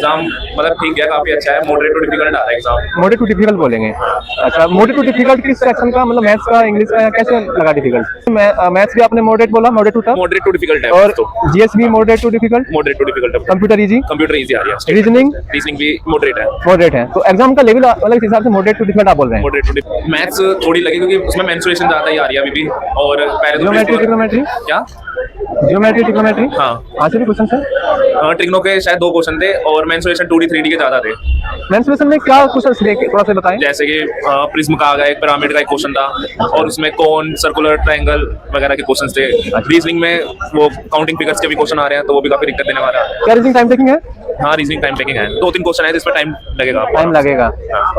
Exam मतलब ठीक है, काफी अच्छा है, मॉडरेट टू डिफिकल्ट आ रहा है एग्जाम। मॉडरेट टू डिफिकल्ट बोलेंगे। अच्छा, मॉडरेट टू डिफिकल्ट किस सेक्शन का, मतलब मैथ्स का, इंग्लिश का, या कैसे लगा डिफिकल्ट? मैथ्स भी आपने मॉडरेट बोला, moderate to tough, moderate to difficult है और तो जीएस भी moderate to difficult, moderate to difficult है। कंप्यूटर इजी, कंप्यूटर इजी आ रही है, रीजनिंग रीजनिंग भी मॉडरेट है। मॉडरेट है। तो एग्जाम का लेवल वाले के हिसाब से मॉडरेट टू डिफिकल्ट आप बोल रहे हैं। मॉडरेट टू मैथ्स थोड़ी लगी क्योंकि उसमें मेंसुरेशन ज्यादा ही आ रही है अभी भी, और पहले तो जियोमेट्री, ट्रिग्नोमेट्री, क्या जियोमेट्री, ट्रिग्नोमेट्री, हाँ वहाँ से भी क्वेश्चन है। ट्रिग्नो के शायद 2 क्वेश्चन थे और मेंसुरेशन 2D 3D के ज्यादा थे। मेंसुरेशन में क्या क्वेश्चन थे, थोड़ा सा बताएं। जैसे कि प्रिज्म का आ गया, एक पिरामिड का एक क्वेश्चन था, और उसमें कोन, सर्कुलर, ट्रायंगल वगैरह के क्वेश्चंस थे। रीजनिंग में वो काउंटिंग फिगर्स के भी क्वेश्चन आ रहे हैं, तो वो भी काफी दिक्कत देने वाला है। क्या रीजनिंग टाइम टेकिंग है? हाँ, रीजनिंग टाइम टेकिंग है, 2-3 क्वेश्चन है जिस पर टाइम लगेगा। टाइम लगेगा।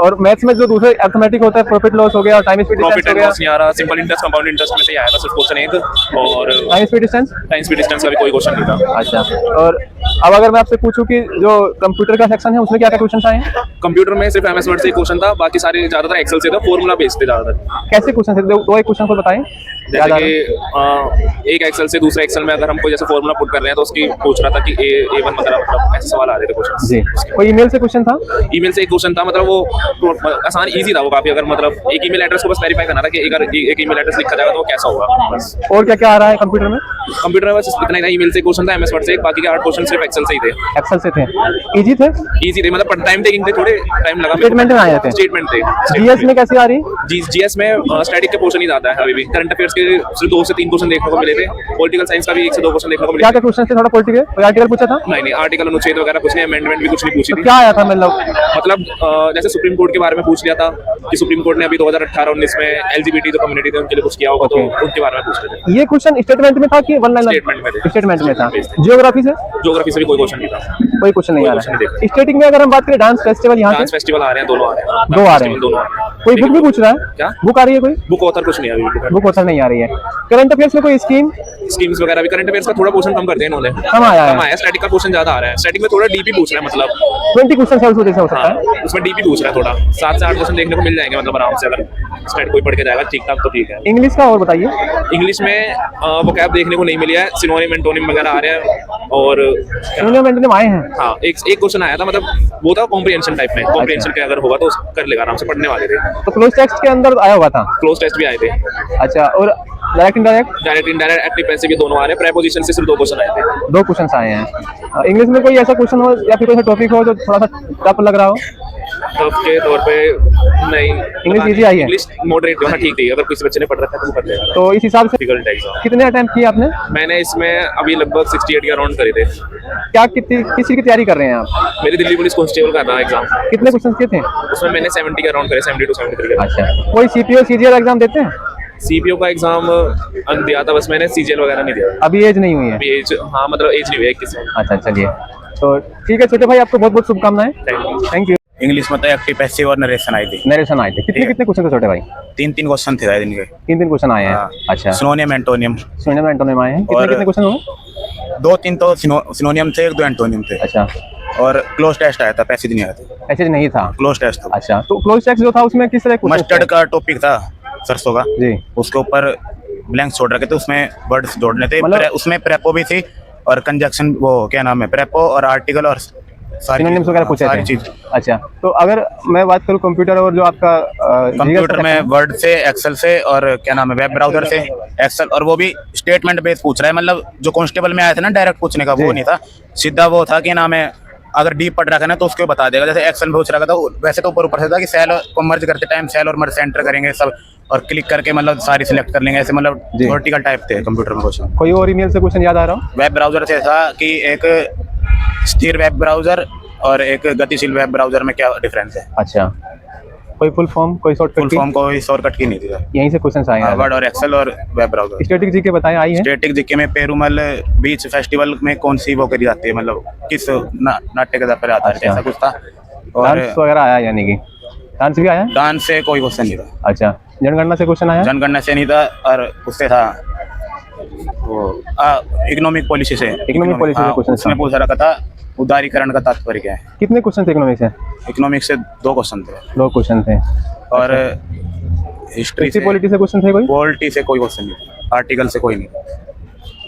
और मैथ्स में जो दूसरे अर्थमेटिक होता है, प्रॉफिट लॉस हो गया और टाइम स्पीड प्रॉफिट डिस्टेंस हो एंड गया। लॉस नहीं आ रहा, सिंपल इंटरेस्ट, कंपाउंड इंटरेस्ट में से ही आया था सिर्फ क्वेश्चन एक, और time speed distance. Time speed distance का भी कोई क्वेश्चन नहीं था। अच्छा, और अब अगर मैं आपसे पूछूं कि जो कंप्यूटर का सेक्शन है उसमें क्या क्या क्वेश्चन आए हैं? कंप्यूटर में सिर्फ MS वर्ड से ही क्वेश्चन था, बाकी सारे ज्यादातर एक्सेल से था, फॉर्मूला बेस्ड थे ज्यादातर। कैसे क्वेश्चन थे? दो एक क्वेश्चन को बताएं। जैसे कि एक एक्सेल से दूसरे एक्सेल में अगर हम कोई जैसे फॉर्मूला पुट कर रहे हैं तो उसकी पूछ रहा था कि A1 मतलब ऐसे सवाल आ रहे थे क्वेश्चन जी। कोई ईमेल से क्वेश्चन था? ईमेल से एक क्वेश्चन था, मतलब वो आसान इजी था वो काफी, अगर मतलब एक ईमेल एड्रेस को बस वेरीफाई करना था कि अगर एक ईमेल एड्रेस लिखा जाएगा तो वो कैसा होगा बस। और क्या क्या आ रहा है कंप्यूटर में? कंप्यूटर में बस इतना ही था, ईमेल से क्वेश्चन था, MS वर्ड से, बाकी के 8 क्वेश्चन सिर्फ एक्सेल से ही थे। एक्सेल से थे, इजी थे, इजी थे, मतलब टाइम टेकिंग थे, थोड़े टाइम लगा। स्टेटमेंट में आए थे, स्टेटमेंट थे। जीएस में कैसे आ रही? जीएस में स्टैटिक के पोर्शन ही ज्यादा है अभी भी, करंट अफेयर्स के सिर्फ 2 से 3 क्वेश्चन देखने को मिले थे, पॉलिटिकल साइंस का भी 1 से 2 क्वेश्चन देखने को मिले। क्या क्या क्वेश्चन थे? थोड़ा पॉलिटिकल, कोई आर्टिकल पूछा था? नहीं, आर्टिकल अनुच्छेद वगैरह कुछ नहीं, अमेंडमेंट भी कुछ नहीं पूछी थी। क्या आया था मतलब जैसे सुप्रीम कोर्ट के बारे में पूछ लिया था कि सुप्रीम कोर्ट ने अभी 2018-19 में LGBT जो कम्युनिटी थे उनके लिए कुछ किया होगा, तो उनके बारे में पूछ रहे थे। ये क्वेश्चन स्टेटमेंट में था कि वन लाइन? स्टेटमेंट में थे। स्टेटमेंट में था। ज्योग्राफी से? ज्योग्राफी से भी कोई क्वेश्चन नहीं था, कोई क्वेश्चन नहीं आ रहा है। स्टेटिक में अगर हम बात करें, डांस फेस्टिवल, यहाँ डांस फेस्टिवल आ रहे हैं, दोनों आ रहे हैं, 2 आ रहे हैं। दोनों आ रहे हैं। कोई बुक भी पूछ रहा है? क्या बुक आ रही है? कोई बुक ऑथर कुछ नहीं है अभी, बुक ऑथर नहीं आ रही है। करंट अफेयर्स में कोई स्कीम, स्कीम्स वगैरह भी, करंट अफेयर्स का थोड़ा पोर्शन कम कर दिया इन्होंने, कम आया है। कम आया, स्टैटिक का पोर्शन ज्यादा आ रहा है, स्टैटिक में थोड़ा डीपी पूछ रहा है, मतलब 20 क्वेश्चन से हो सकता है। हाँ, उसमें डीपी पूछ रहा है, थोड़ा 7 से 8 क्वेश्चन देखने को मिल जाएंगे, मतलब आराम से, अगर स्टैट कोई पढ़ के जाएगा ठीक ठाक तो ठीक है। इंग्लिश का और बताइए। इंग्लिश में वोकैब देखने को नहीं मिली है, सिनोनिम एंटोनिम वगैरह आ रहे हैं, और एंटोनिम आए हैं। हाँ, एक क्वेश्चन आया था, मतलब वो था कॉम्प्रिहेंशन टाइप में, कॉम्प्रिहेंशन के अगर होगा तो कर लेगा आराम से, पढ़ने वाले थे। तो क्लोज टेक्स्ट के अंदर आया हुआ था? क्लोज टेस्ट भी आए थे। अच्छा, और direct indirect? Direct indirect, active passive ये दोनों आ रहे हैं, प्रीपोजिशन से सिर्फ 2 क्वेश्चन आए थे। 2 क्वेश्चन आए हैं। इंग्लिश में कोई ऐसा क्वेश्चन हो या फिर कोई टॉपिक हो जो थोड़ा सा टफ लग रहा हो? टफ के तौर पे नहीं, इंग्लिश इजी आई है? इंग्लिश मॉडरेट जो है ठीक थी, अगर किसी बच्चे ने पढ़ रखा है तो कर लेगा। तो इस हिसाब से डिफिकल्ट है एग्जाम। कितने अटेम्प्ट किए आपने? मैंने इसमें अभी लगभग 68 के अराउंड करे थे। क्या किस चीज़ की तैयारी कर रहे हैं आप? मेरी दिल्ली पुलिस कांस्टेबल का था एग्जाम। कितने क्वेश्चन किए थे? उसमें मैंने 70 के अराउंड करे, 70 to 73 के। अच्छा, कोई सीपीओ सीजीएल एग्जाम देते हैं? सीपीओ का एग्जाम दिया था, बस मैंने सीजीएल वगैरह नहीं दिया। अभी एज नहीं हुई है? अभी एज, हाँ मतलब एज नहीं हुई है 21 में। अच्छा, चलिए, तो ठीक है छोटे भाई, आपको बहुत बहुत शुभकामनाएं। Thank you. इंग्लिश में तो एक्टिव पैसिव और नरेशन आई थी। नरेशन आए थे। कितने क्वेश्चन थे छोटे भाई? 3 क्वेश्चन थे दिन के। 3 क्वेश्चन आए हैं। हाँ। अच्छा, सिनोनियम एंटोनियम। सिनोनिम एंटोनिम आए हैं। कितने क्वेश्चन हुए? 2-3 तो सिनोनियम थे, 1-2 एंटोनिम थे। अच्छा, और क्लोज टेस्ट आया था, पैसिव नहीं आया था। ऐसे नहीं था? क्लोज टेस्ट था। अच्छा, तो क्लोज टेक्स्ट जो था उसमें किस तरह मस्टर्ड का टॉपिक था, सरसों का जी, उसके ऊपर ब्लैंक छोड़ रखे थे, उसमें वर्ड्स जोड़ने थे, उसमें प्रेपो भी थी और कंजक्शन, वो क्या नाम है, प्रेपो और आर्टिकल और सिनोनिम्स वगैरह पूछे सारी थे। चीज। अच्छा, तो अगर मैं बात करूं कंप्यूटर और जो आपका कंप्यूटर में वर्ड से, एक्सेल से, और क्या नाम है, वेब ब्राउजर से, एक्सेल, और वो भी स्टेटमेंट बेस पूछ रहा है, मतलब जो कांस्टेबल में आया था ना डायरेक्ट पूछने का, वो नहीं था, सीधा वो था कि नाम है, अगर डीप पढ़ रखा है ना तो उसको बता देगा। जैसे एक्सेल में पूछ रखा था, वैसे तो ऊपर से था कि सेल को मर्ज करते टाइम सेल और मर्ज एंटर करेंगे सब, और क्लिक करके मतलब सारी सिलेक्ट कर लेंगे, ऐसे मतलब वर्टिकल टाइप थे कंप्यूटर में क्वेश्चन। कोई और ईमेल से क्वेश्चन याद आ रहा हो? वेब ब्राउजर से था कि एक स्थिर वेब ब्राउजर और एक गतिशील वेब ब्राउजर में क्या डिफरेंस है। अच्छा, कोई फुल फॉर्म, कोई शॉर्टकट? फुल फॉर्म कोई शॉर्टकट की नहीं थी, यहीं से क्वेश्चन आए हैं। वर्ड और एक्सेल और वेब ब्राउजर। स्टैटिक जीके बताएं, आई है? स्टैटिक जीके में पेरूमल बीच फेस्टिवल में कौन सी वो करी जाती है, मतलब किस नाट्य के पर आता है, ऐसा कुछ था। और डांस वगैरह आया, यानी कि डांस भी आया? डांस से कोई क्वेश्चन नहीं था। अच्छा, जनगणना से क्वेश्चन आया? जनगणना से नहीं था, और उससे था वो इकोनॉमिक पॉलिसी से। इकोनॉमिक पॉलिसी से क्वेश्चन उसमें पूछ रखा था उदारीकरण का तात्पर्य क्या है। कितने क्वेश्चन थे इकोनॉमिक से? इकोनॉमिक से 2 क्वेश्चन थे। 2 क्वेश्चन थे। और हिस्ट्री से, पॉलिटी से क्वेश्चन थे? कोई पॉलिटी से कोई क्वेश्चन नहीं था, आर्टिकल से कोई नहीं।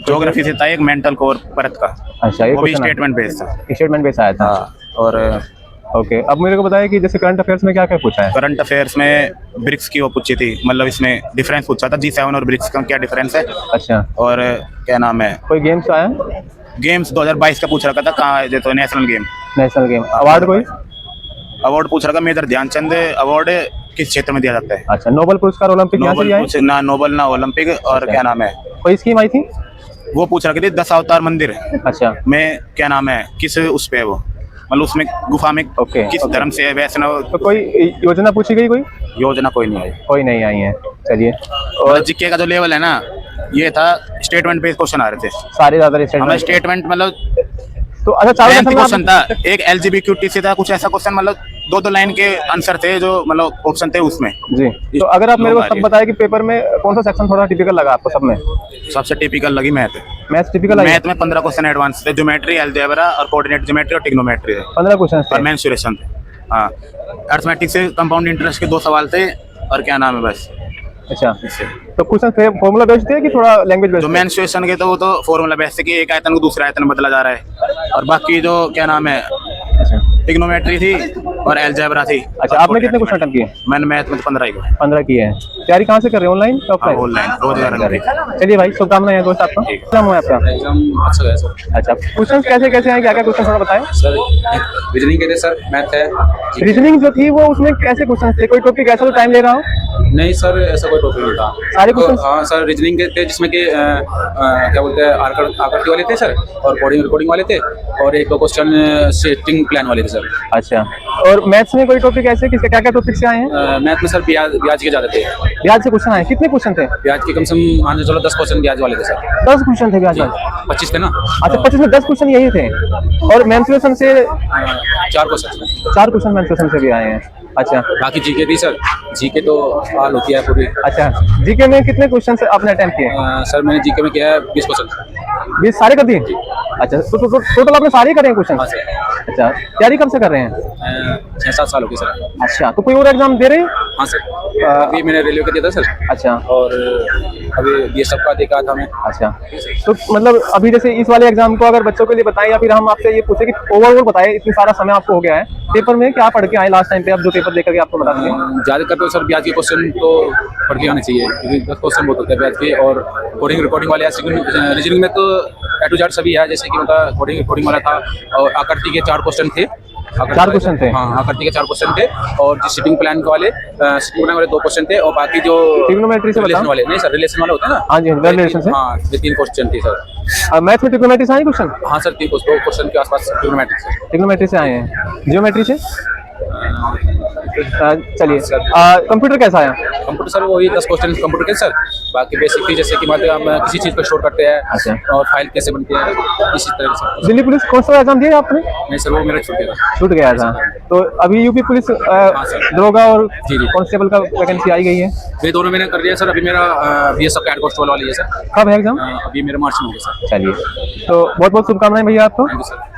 ज्योग्राफी से था एक मेंटल कोर परत का, अच्छा, ये वो भी क्वेश्चन स्टेटमेंट बेस्ड था। स्टेटमेंट बेस आया था। हाँ, और ओके, अब मेरे को बताया कि जैसे करंट अफेयर्स में क्या क्या पूछा है। करंट अफेयर्स में ब्रिक्स की वो पूछी थी, मतलब इसमें डिफरेंस पूछा था G7 और ब्रिक्स का क्या डिफरेंस है, अच्छा, और क्या नाम है, कोई गेम्स आया, गेम्स 2022 का पूछ रखा था कहाँ है, तो national game national game, award कोई, अवार्ड पूछ रखा, मेजर ध्यानचंद अवार्ड किस क्षेत्र में दिया जाता है। अच्छा, नोबेल पुरस्कार ओलंपिक यहाँ से नोबल दिया है, पूछ, ना नोबल ना ओलंपिक, और क्या नाम है, कोई स्कीम आई थी, वो पूछ रखी थी 10 अवतार मंदिर अच्छा, में क्या नाम है, किस उस पे है वो, मतलब उसमें गुफा में ओके, किस ओके। धर्म से है, वैष्णव। तो कोई योजना पूछी गई, कोई योजना कोई नहीं आई। कोई नहीं आई है, चलिए। और और जीके का जो लेवल है ना, ये था स्टेटमेंट बेस्ड क्वेश्चन आ रहे थे सारे ज्यादा हमें, स्टेटमेंट, स्टेटमेंट मतलब तो अच्छा, चारों क्वेश्चन था, एक LGBTQ से था कुछ ऐसा क्वेश्चन, मतलब 2-2 लाइन के आंसर थे जो मतलब ऑप्शन थे उसमें। जी, तो अगर आप मेरे को लोग आ सब रही है। बताए कि पेपर में कौन सा सेक्शन थोड़ा टिपिकल लगा आपको सब में। सबसे टिपिकल लगी मैथ। मैथ्स टिपिकल लगा, मैथ में 15 क्वेश्चन एडवांस थे, ज्योमेट्री, अलजेब्रा और कोऑर्डिनेट ज्योमेट्री और ट्रिग्नोमेट्री थे 15 क्वेश्चन और थे। मेंसुरेशन थे। हाँ, अर्थमेटिक से कंपाउंड इंटरेस्ट के 2 सवाल थे, और क्या नाम है बस अच्छा, इससे। तो क्वेश्चन फॉर्मूला बेस्ड थे कि थोड़ा लैंग्वेज बेस्ड? जो मेंसुरेशन के तो वो तो फॉर्मूला बेस्ड है कि एक आयतन को दूसरे आयतन में बदला जा रहा है, और बाकी जो क्या नाम है अच्छा, ट्रिग्नोमेट्री थी और अलजेब्रा थी। अच्छा, आपने कितने क्वेश्चन अटेम्प्ट किए? मैंने मैथ में 15 ही को 15 किए हैं। तैयारी कहाँ से कर रहे हैं, ऑनलाइन ऑफलाइन? ऑनलाइन रोज। चलिए भाई, शुभकामनाएं दोस्त आपका। क्या नाम है आपका? एग्जाम अच्छा गया सर। अच्छा, क्वेश्चन कैसे कैसे हैं, क्या क्या क्वेश्चन थोड़ा बताएं। सर रीजनिंग के थे सर, मैथ है। रीजनिंग जो थी वो उसमें कैसे क्वेश्चन थे, कोई टॉपिक ऐसा तो टाइम ले रहा हो? नहीं सर, ऐसा कोई टॉपिक नहीं था। सारे क्वेश्चन? हाँ सर, रीजनिंग के थे जिसमें कि क्या बोलते हैं आकृति वाले थे सर, और कोडिंग रिकॉर्डिंग वाले थे, और एक दो क्वेश्चन सेटिंग प्लान वाले थे सर। अच्छा, और मैथ्स में कोई टॉपिक ऐसे किसके क्या क्या टॉपिक से आए हैं? मैथ में सर ब्याज के ज़्यादा थे। ब्याज से क्वेश्चन आए, कितने क्वेश्चन थे? ब्याज के कम से कम मान के चलो 10 क्वेश्चन ब्याज वाले थे सर। 10 क्वेश्चन थे ब्याज वाले। 25 थे ना। अच्छा, 25 में 10 क्वेश्चन यही थे, और मेंसुरेशन से 4 क्वेश्चन। 4 क्वेश्चन मेंसुरेशन से भी आए हैं। अच्छा, बाकी जीके थी सर, जीके तो हाल होती है पूरी। अच्छा, जीके में कितने क्वेश्चन आपने अटेम्प्ट किए? सर मैंने जीके में किया है 20 क्वेश्चन। 20 सारे कर दिए? अच्छा, तो टोटल आपने सारे करे हैं क्वेश्चन? हाँ सर। अच्छा, तैयारी कब से कर रहे हैं? 6-7 साल हो गए सर। अच्छा, तो कोई और एग्जाम दे रहे हैं? हाँ सर, अभी मैंने रेलवे का दिया था सर, अच्छा, और अभी बीएसएफ का देखा था मैं। अच्छा, तो मतलब अभी जैसे इस वाले एग्जाम को अगर बच्चों के लिए बताएं, या फिर हम आपसे ये पूछे कि ओवरऑल बताएं, इतनी सारा समय आपको हो गया है, पेपर में क्या पढ़ के आए लास्ट टाइम पे, आप जो पेपर देकर के आपको बता दें। ज़्यादातर तो सर ब्याज के क्वेश्चन तो पढ़ के आने चाहिए, क्योंकि 10 क्वेश्चन बहुत होते हैं ब्याज के, और कोडिंग रिकॉर्डिंग वाले रीजनिंग में तो A to Z सभी है, जैसे कि मतलब कोडिंग रिकॉर्डिंग वाला था, और आकृति के 4 क्वेश्चन थे। 4 क्वेश्चन थे? हाँ, आकृति के 4 क्वेश्चन थे, और जो सिटिंग प्लान वाले 2 क्वेश्चन थे, और बाकी जो ट्रिग्नोमेट्री से रिलेशन बताओ। वाले, नहीं सर रिलेशन वाले होते हैं ना। हाँ जी, रिलेशन से। हाँ, ये 3 क्वेश्चन थे सर। मैथ में ट्रिग्नोमेट्री से आए क्वेश्चन? हाँ सर, 2 क्वेश्चन के आसपास ट्रिग्नोमेट्री से। ट्रिग्नोमेट्री से आए हैं, जियोमेट्री से? चलिए, कंप्यूटर कैसा आया? कंप्यूटर सर वही 10 क्वेश्चन कंप्यूटर के सर, बाकी बेसिक थी, जैसे कि मतलब हम किसी चीज़ को स्टोर करते हैं, अच्छा, और फाइल कैसे बनती है, इसी तरह से। दिल्ली पुलिस कौन सा एग्जाम दिया आपने? नहीं सर, वो मेरा छूट गया था। छूट गया था, तो अभी यूपी पुलिस सर। दरोगा और जी, जी। कांस्टेबल का वैकेंसी आई गई है। ये दोनों मैंने कर लिया सर, अभी मेरा बीएसएफ का हेड कांस्टेबल वाली है सर। कब है एग्जाम? अभी मेरे मार्च में होगा सर। चलिए, तो बहुत बहुत शुभकामनाएं भैया आपको। Thank you sir.